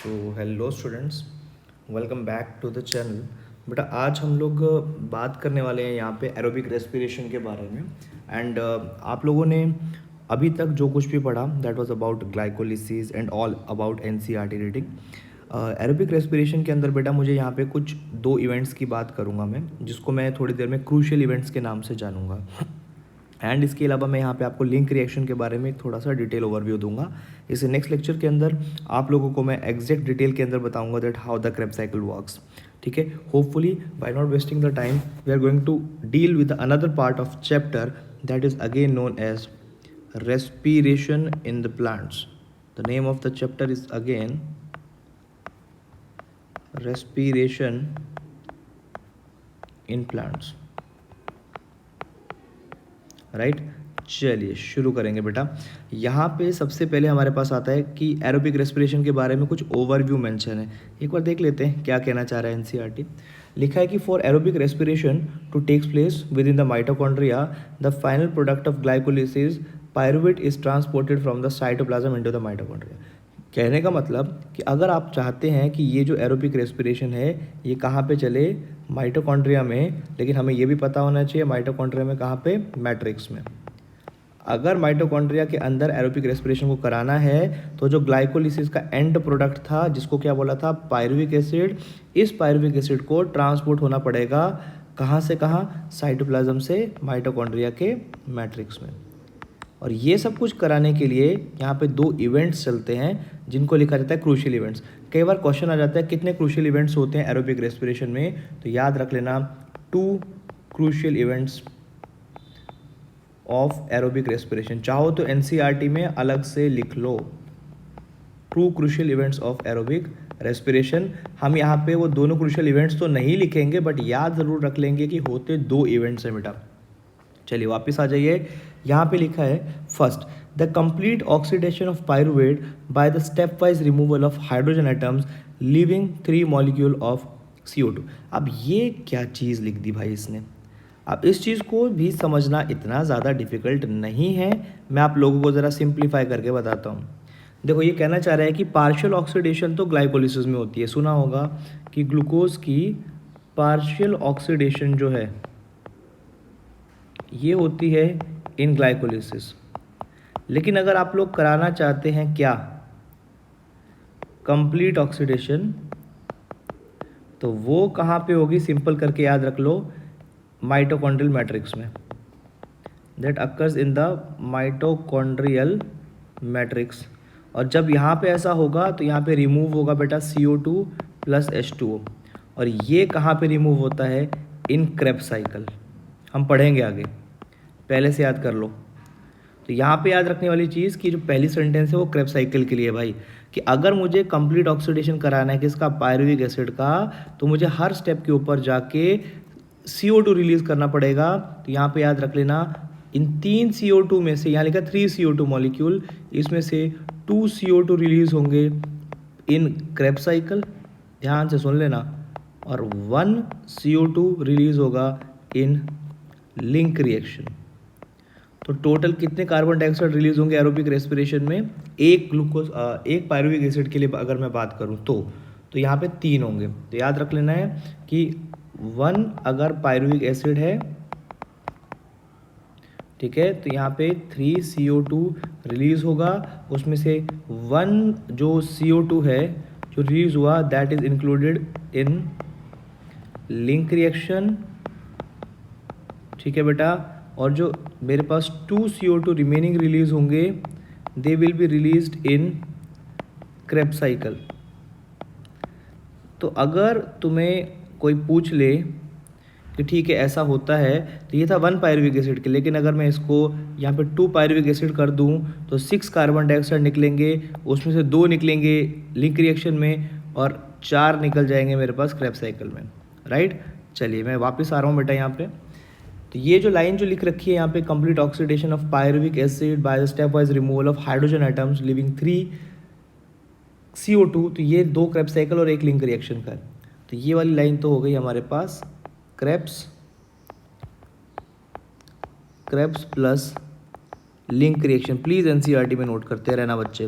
So hello students, welcome back to the channel. बेटा आज हम लोग बात करने वाले हैं यहाँ पे एरोबिक रेस्पिरेशन के बारे में। एंड आप लोगों ने अभी तक जो कुछ भी पढ़ा that was about glycolysis and all about NCERT reading. Aerobic respiration के अंदर बेटा मुझे यहाँ पे कुछ दो इवेंट्स की बात करूँगा मैं, जिसको मैं थोड़ी देर में क्रूशियल इवेंट्स के नाम से जानूँगा। एंड इसके अलावा मैं यहाँ पे आपको लिंक रिएक्शन के बारे में थोड़ा सा डिटेल ओवरव्यू दूंगा। इसे नेक्स्ट लेक्चर के अंदर आप लोगों को मैं एग्जैक्ट डिटेल के अंदर बताऊंगा that how the Krebs cycle works. ठीक है, hopefully by not wasting the time we are going to deal with another part of chapter that is again known as respiration in the plants. The name of the chapter is again respiration in plants. Right, चलिए शुरू करेंगे बेटा। यहाँ पे सबसे पहले हमारे पास आता है कि एरोबिक रेस्पिरेशन के बारे में कुछ ओवरव्यू मेंशन है। एक बार देख लेते हैं क्या कहना चाह रहा है एनसीईआरटी। लिखा है कि for aerobic respiration to takes place within the mitochondria the final product of glycolysis pyruvate is transported from the cytoplasm into the mitochondria. कहने का मतलब कि अगर आप चाहते हैं कि ये जो एरोबिक रेस्पिरेशन है ये कहाँ पे चले, माइटोकॉन्ड्रिया में, लेकिन हमें ये भी पता होना चाहिए माइटोकॉन्ड्रिया में कहाँ पे, मैट्रिक्स में। अगर माइटोकॉन्ड्रिया के अंदर एरोबिक रेस्पिरेशन को कराना है तो जो ग्लाइकोलिसिस का एंड प्रोडक्ट था जिसको क्या बोला था, पायरुविक एसिड, इस पायरुविक एसिड को ट्रांसपोर्ट होना पड़ेगा कहाँ से कहाँ, साइटोप्लाज्म से माइटोकॉन्ड्रिया के मैट्रिक्स में। और ये सब कुछ कराने के लिए यहाँ पे दो इवेंट्स चलते हैं जिनको लिखा जाता है क्रूशियल इवेंट्स। कई बार क्वेश्चन आ जाता है कितने क्रूशियल इवेंट्स होते हैं एरोबिक रेस्पिरेशन में, तो याद रख लेना 2 crucial events of aerobic respiration. चाहो तो एनसीईआरटी में अलग से लिख लो 2 crucial events of aerobic respiration. हम यहाँ पे वो दोनों क्रूशियल इवेंट्स तो नहीं लिखेंगे बट याद ज़रूर रख लेंगे कि होते 2 इवेंट्स हैं बेटा। चलिए वापस आ जाइए, यहाँ पे लिखा है first the complete oxidation of pyruvate by the step wise removal of hydrogen atoms living 3 molecule of CO2। अब ये क्या चीज़ लिख दी भाई इसने। अब इस चीज़ को भी समझना इतना ज़्यादा डिफिकल्ट नहीं है, मैं आप लोगों को ज़रा सिंप्लीफाई करके बताता हूँ। देखो ये कहना चाह रहा है कि पार्शियल ऑक्सीडेशन तो ग्लाइकोलिसिस में होती है, सुना होगा कि ग्लूकोज की पार्शियल ऑक्सीडेशन जो है ये होती है इन ग्लाइकोलिसिस। लेकिन अगर आप लोग कराना चाहते हैं क्या, कंप्लीट ऑक्सीडेशन, तो वो कहाँ पे होगी, सिंपल करके याद रख लो, माइटोकॉन्ड्रियल मैट्रिक्स में। That occurs in the mitochondrial matrix. और जब यहाँ पे ऐसा होगा तो यहाँ पे रिमूव होगा बेटा CO2 प्लस H2O। और ये कहाँ पे रिमूव होता है, इन क्रेब्स साइकिल। हम पढ़ेंगे आगे, पहले से याद कर लो। तो यहाँ पे याद रखने वाली चीज़ कि जो पहली सेंटेंस है वो क्रेब्स साइकिल के लिए भाई, कि अगर मुझे कंप्लीट ऑक्सीडेशन कराना है किसका, पायरुविक एसिड का, तो मुझे हर स्टेप के ऊपर जाके CO2 रिलीज करना पड़ेगा। तो यहाँ पे याद रख लेना इन 3 CO2 में से, यहाँ लिखा 3 CO2 मॉलिक्यूल, इसमें से 2 CO2 रिलीज होंगे इन क्रेब्स साइकिल, ध्यान से सुन लेना, और 1 CO2 रिलीज होगा इन लिंक रिएक्शन। तो टोटल कितने कार्बन डाइऑक्साइड रिलीज होंगे एरोबिक रेस्पिरेशन में, एक पायरुविक एसिड के लिए अगर मैं बात करूं तो यहाँ पे 3 होंगे। तो याद रख लेना है कि 1 अगर पायरुविक एसिड है, ठीक है, तो यहाँ पे 3 CO2 रिलीज होगा, उसमें से 1 जो CO2 है जो रिलीज हुआ that is included in link reaction. ठीक है बेटा, और जो मेरे पास 2 CO2 रिमेनिंग रिलीज होंगे they will be released in Krebs cycle. तो अगर तुम्हें कोई पूछ ले कि ठीक है ऐसा होता है, तो ये था 1 पायरुविक एसिड के, लेकिन अगर मैं इसको यहाँ पे 2 पायरुविक एसिड कर दूँ तो 6 कार्बन डाइऑक्साइड निकलेंगे, उसमें से 2 निकलेंगे लिंक रिएक्शन में और 4 निकल जाएंगे मेरे पास क्रेब्स साइकिल में। राइट, चलिए मैं वापस आ रहा हूँ बेटा यहाँ पे। तो ये जो लाइन जो लिख रखी है यहाँ पे, complete oxidation of pyruvic acid by the step wise removal of hydrogen atoms living 3 CO2, तो ये 2 क्रेब्स साइकिल और 1 लिंक रिएक्शन का है। तो ये वाली लाइन तो हो गई हमारे पास Krebs plus link reaction. Please NCERT में नोट करते रहना बच्चे।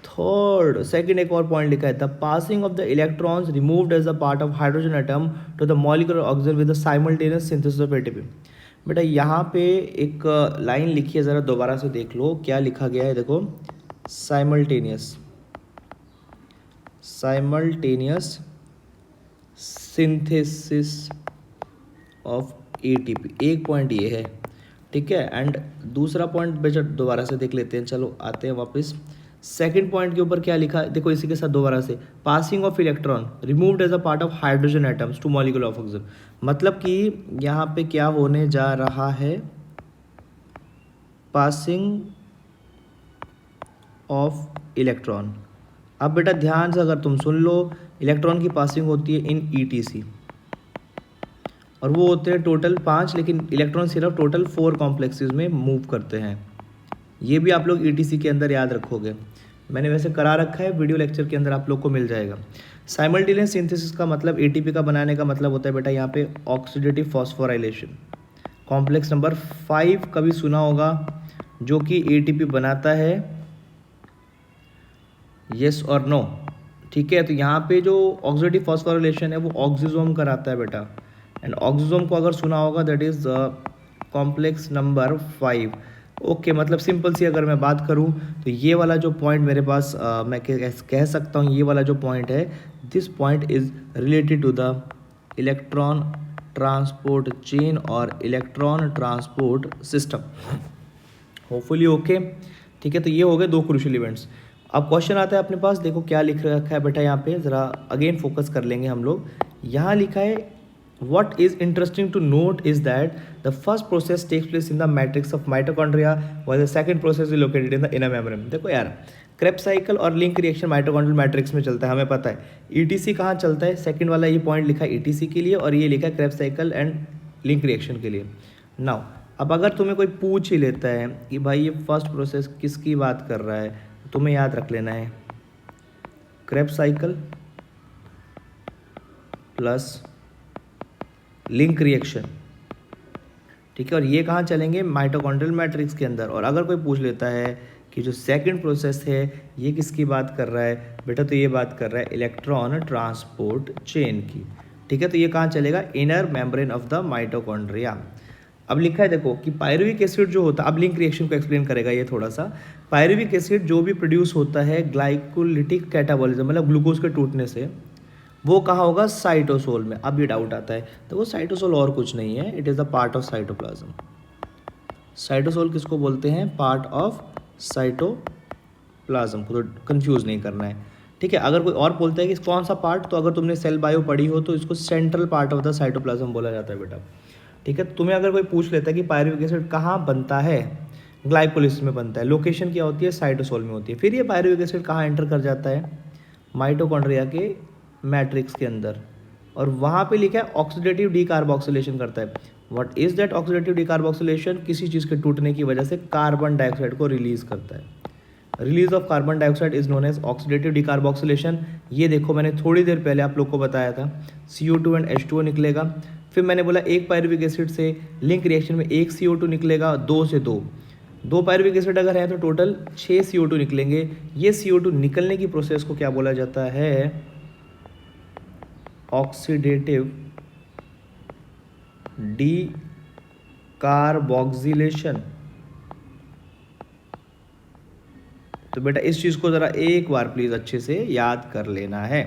थर्ड सेकंड एक और पॉइंट लिखा है, the passing of the electrons removed as a part of hydrogen atom to the molecular oxygen with the simultaneous synthesis of ATP. बेटा यहाँ पे एक लाइन लिखी है, ज़रा दोबारा से देख लो क्या लिखा गया है। देखो, साइमल्टेनियस सिंथेसिस ऑफ एटीपी, एक पॉइंट ये है, ठीक है। एंड दूसरा पॉइंट बेटा दोबारा से देख लेते हैं, चलो आते हैं वापस। सेकंड पॉइंट के ऊपर क्या लिखा है, देखो इसी के साथ दोबारा से, passing of electron removed as a part of hydrogen atoms to molecule of oxygen. मतलब कि यहाँ पे क्या होने जा रहा है, पासिंग ऑफ इलेक्ट्रॉन। अब बेटा ध्यान से अगर तुम सुन लो, इलेक्ट्रॉन की पासिंग होती है इन ईटीसी, और वो होते हैं टोटल 5, लेकिन इलेक्ट्रॉन सिर्फ टोटल 4 कॉम्प्लेक्सेस में मूव करते हैं। ये भी आप लोग ईटीसी के अंदर याद रखोगे, मैंने वैसे करा रखा है, वीडियो लेक्चर के अंदर आप लोग को मिल जाएगा। साइमल्टेनियस सिंथेसिस का मतलब, एटीपी का बनाने का मतलब होता है बेटा यहाँ पे ऑक्सीडेटिव फॉस्फोराइलेशन। कॉम्प्लेक्स नंबर 5 कभी सुना होगा, जो कि एटीपी बनाता है, यस और नो, ठीक है। तो यहाँ पे जो ऑक्सीडेटिव फॉस्फोराइलेशन है वो ऑक्सीजोम कराता है बेटा, एंड ऑक्सीजोम को अगर सुना होगा that is complex number 5। Okay, मतलब सिंपल सी अगर मैं बात करूँ तो ये वाला जो पॉइंट मेरे पास मैं कह सकता हूँ, ये वाला जो पॉइंट है, this point is related to the electron transport chain और electron transport system. Hopefully okay, ठीक है। तो ये हो गए 2 क्रूशियल इवेंट्स। अब क्वेश्चन आता है अपने पास, देखो क्या लिख रखा है बेटा यहाँ पे, ज़रा अगेन फोकस कर लेंगे हम लोग। यहाँ लिखा है, what is interesting to note is that the first process takes place in the matrix of mitochondria while the second process is located in the inner membrane। देखो यार, क्रेब्स साइकिल और लिंक रिएक्शन माइटोकॉन्ड्रियल मैट्रिक्स में चलता है, हमें पता है। Etc कहाँ चलता है, सेकंड वाला ये पॉइंट लिखा है ईटीसी के लिए, और ये लिखा है Krebs cycle and link reaction के लिए। नाउ अब अगर तुम्हें कोई पूछ ही लेता है कि भाई ये फर्स्ट प्रोसेस किसकी बात कर रहा है, तुम्हें याद रख लेना है Krebs cycle plus link reaction, ठीक है। और ये कहाँ चलेंगे, माइटोकॉन्ड्रियल मैट्रिक्स के अंदर। और अगर कोई पूछ लेता है कि जो सेकंड प्रोसेस है ये किसकी बात कर रहा है बेटा, तो ये बात कर रहा है इलेक्ट्रॉन ट्रांसपोर्ट चेन की, ठीक है। तो ये कहाँ चलेगा, inner membrane of the mitochondria. अब लिखा है देखो कि पायरुविक एसिड जो होता है, अब लिंक रिएक्शन को एक्सप्लेन करेगा ये थोड़ा सा। पायरुविक एसिड जो भी प्रोड्यूस होता है ग्लाइकोलिटिक कैटाबॉलिज्म, मतलब ग्लूकोज के टूटने से, वो कहाँ होगा, साइटोसोल में। अब ये डाउट आता है, तो वो साइटोसोल और कुछ नहीं है, it is the part of cytoplasm. Cytosol किसको बोलते हैं, पार्ट ऑफ साइटोप्लाज्म को, तो कंफ्यूज नहीं करना है, ठीक है। अगर कोई और बोलता है कि कौन सा पार्ट, तो अगर तुमने सेल बायो पढ़ी हो तो इसको central part of the cytoplasm बोला जाता है बेटा, ठीक है। तुम्हें अगर कोई पूछ लेता है कि पायरुविक एसिड कहाँ बनता है, ग्लाइकोलिसिस में बनता है, लोकेशन क्या होती है, साइटोसोल में होती है। फिर ये पायरुविक एसिड कहाँ एंटर कर जाता है, माइटोकॉन्ड्रिया के मैट्रिक्स के अंदर, और वहाँ पे लिखा है ऑक्सीडेटिव डीकार्बोक्सिलेशन करता है। What is that oxidative decarboxylation, किसी चीज़ के टूटने की वजह से कार्बन डाइऑक्साइड को रिलीज करता है। Release of carbon dioxide is known as oxidative decarboxylation. ये देखो मैंने थोड़ी देर पहले आप लोग को बताया था, CO2 एंड H2O निकलेगा। फिर मैंने बोला एक पायरुविक एसिड से लिंक रिएक्शन में 1 CO2 निकलेगा, 2 से 2 पायरुविक एसिड अगर है तो टोटल 6 CO2 निकलेंगे। ये CO2 निकलने की प्रोसेस को क्या बोला जाता है, ऑक्सीडेटिव डीकार्बोक्सिलेशन। तो बेटा इस चीज़ को ज़रा एक बार प्लीज़ अच्छे से याद कर लेना है।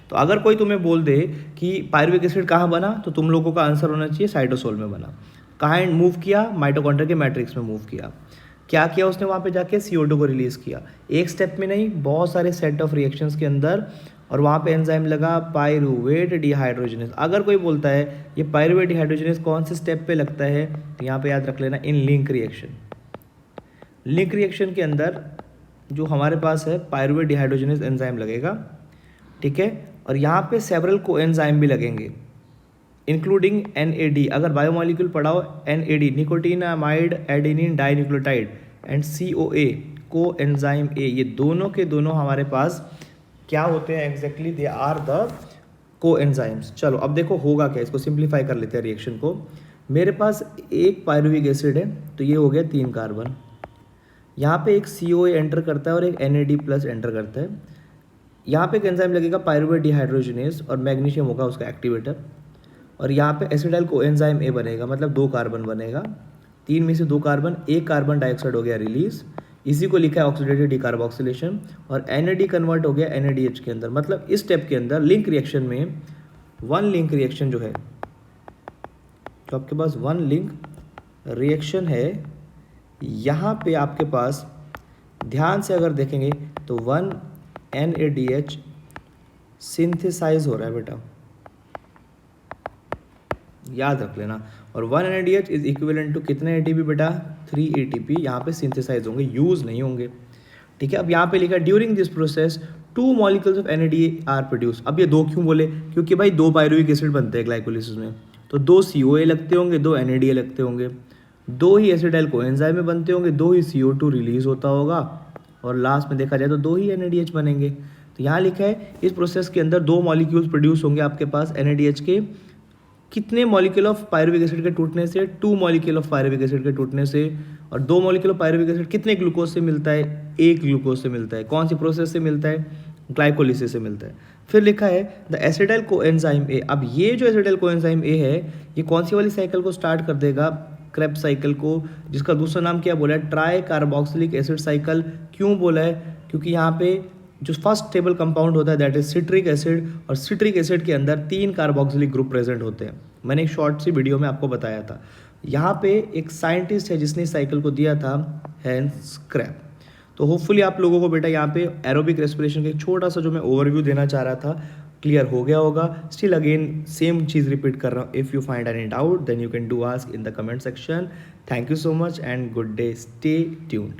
तो अगर कोई तुम्हें बोल दे कि पायरुविक एसिड कहाँ बना, तो तुम लोगों का आंसर होना चाहिए साइटोसोल में बना। कहाँ मूव किया, माइटोकॉन्ड्रिया के मैट्रिक्स में मूव किया। क्या किया उसने वहाँ पे जाके, CO2 को रिलीज़ किया, एक स्टेप में नहीं, बहुत सारे सेट ऑफ रिएक्शंस के अंदर, और वहाँ पे एंजाइम लगा पायरुवेट डिहाइड्रोजनेस। अगर कोई बोलता है ये पायरुवेट डिहाइड्रोजनेस कौन से स्टेप पे लगता है, तो यहाँ पे याद रख लेना इन लिंक रिएक्शन। लिंक रिएक्शन के अंदर जो हमारे पास है पायरुवेट डिहाइड्रोजनेस एंजाइम लगेगा, ठीक है। और यहाँ पे सेवरल को एंजाइम भी लगेंगे इंक्लूडिंग NAD। अगर बायोमोलिक्यूल पढ़ाओ, NAD nicotinamide adenine dinucleotide and COA को एंजाइम A, ये दोनों के दोनों हमारे पास क्या होते हैं एग्जैक्टली, दे आर द को एंजाइम्स। चलो अब देखो होगा क्या, इसको सिंप्लीफाई कर लेते हैं रिएक्शन को। मेरे पास एक पायरुविक एसिड है, तो ये हो गया 3 कार्बन, यहाँ पे एक COA एंटर करता है और एक NAD प्लस एंटर करता है। यहाँ पे एक एंजाइम लगेगा पायरुवेट डिहाइड्रोजनेज और मैग्नीशियम होगा उसका एक्टिवेटर, और यहाँ पे एसिटाइल कोएंजाइम A बनेगा, मतलब 2 कार्बन बनेगा, 3 में से 2 कार्बन, 1 कार्बन डाइऑक्साइड हो गया रिलीज, इसी को लिखा है ऑक्सीडेटिव डिकार्बोक्सिलेशन, और NAD कन्वर्ट हो गया NADH के अंदर। मतलब इस स्टेप के अंदर लिंक रिएक्शन में वन लिंक रिएक्शन जो है, तो आपके पास वन लिंक रिएक्शन है, यहाँ पे आपके पास ध्यान से अगर देखेंगे तो 1 NADH सिंथेसाइज हो रहा है बेटा, याद रख लेना। और 1 NADH इज इक्विवेलेंट टू कितने ATP बेटा, 3 ATP यहाँ पे सिंथेसाइज होंगे, यूज नहीं होंगे। ठीक है, अब यहाँ पे लिखा during this process 2 molecules of NAD are produce. अब ये 2 क्यों बोले, क्योंकि भाई 2 पायरुविक एसिड बनते हैं ग्लाइकोलिसिस में, तो 2 COA लगते होंगे, 2 NAD लगते होंगे, 2 ही एसिटाइल कोएंजाइम में बनते होंगे, 2 ही CO2 रिलीज होता होगा, और लास्ट में देखा जाए तो 2 ही NADH बनेंगे। तो यहाँ लिखा है इस प्रोसेस के अंदर 2 मॉलिक्यूल्स प्रोड्यूस होंगे आपके पास NADH के, कितने मॉलिक्यूल ऑफ पायरुविक एसिड के टूटने से, 2 मॉलिक्यूल ऑफ पायरुविक एसिड के टूटने से। और 2 मॉलिक्यूल ऑफ पायरुविक एसिड कितने ग्लूकोज से मिलता है, 1 ग्लूकोज से मिलता है। कौन सी प्रोसेस से मिलता है, ग्लाइकोलिसिस से मिलता है। फिर लिखा है द एसिटाइल कोएंजाइम ए। अब ये जो एसिटाइल कोएंजाइम ए है, ये कौन सी वाली साइकिल को स्टार्ट कर देगा, क्रेब्स साइकिल को, जिसका दूसरा नाम क्या बोला है, ट्राई कार्बोक्सिलिक एसिड साइकिल। क्यों बोला है, क्योंकि यहाँ पे जो फर्स्ट स्टेबल कंपाउंड होता है दैट इज सिट्रिक एसिड, और सिट्रिक एसिड के अंदर 3 कार्बोक्सिलिक ग्रुप प्रेजेंट होते हैं। मैंने एक शॉर्ट सी वीडियो में आपको बताया था। यहाँ पे एक साइंटिस्ट है जिसने साइकिल को दिया था, हैंस क्रेब। तो होपफुली आप लोगों को बेटा यहाँ पे एरोबिक रेस्पिरेशन का एक छोटा सा जो मैं ओवरव्यू देना चाह रहा था क्लियर हो गया होगा। स्टिल अगेन सेम चीज़ रिपीट कर रहा हूँ, if you find any doubt then you can do ask in the comment section. Thank you so much and good day, stay tuned.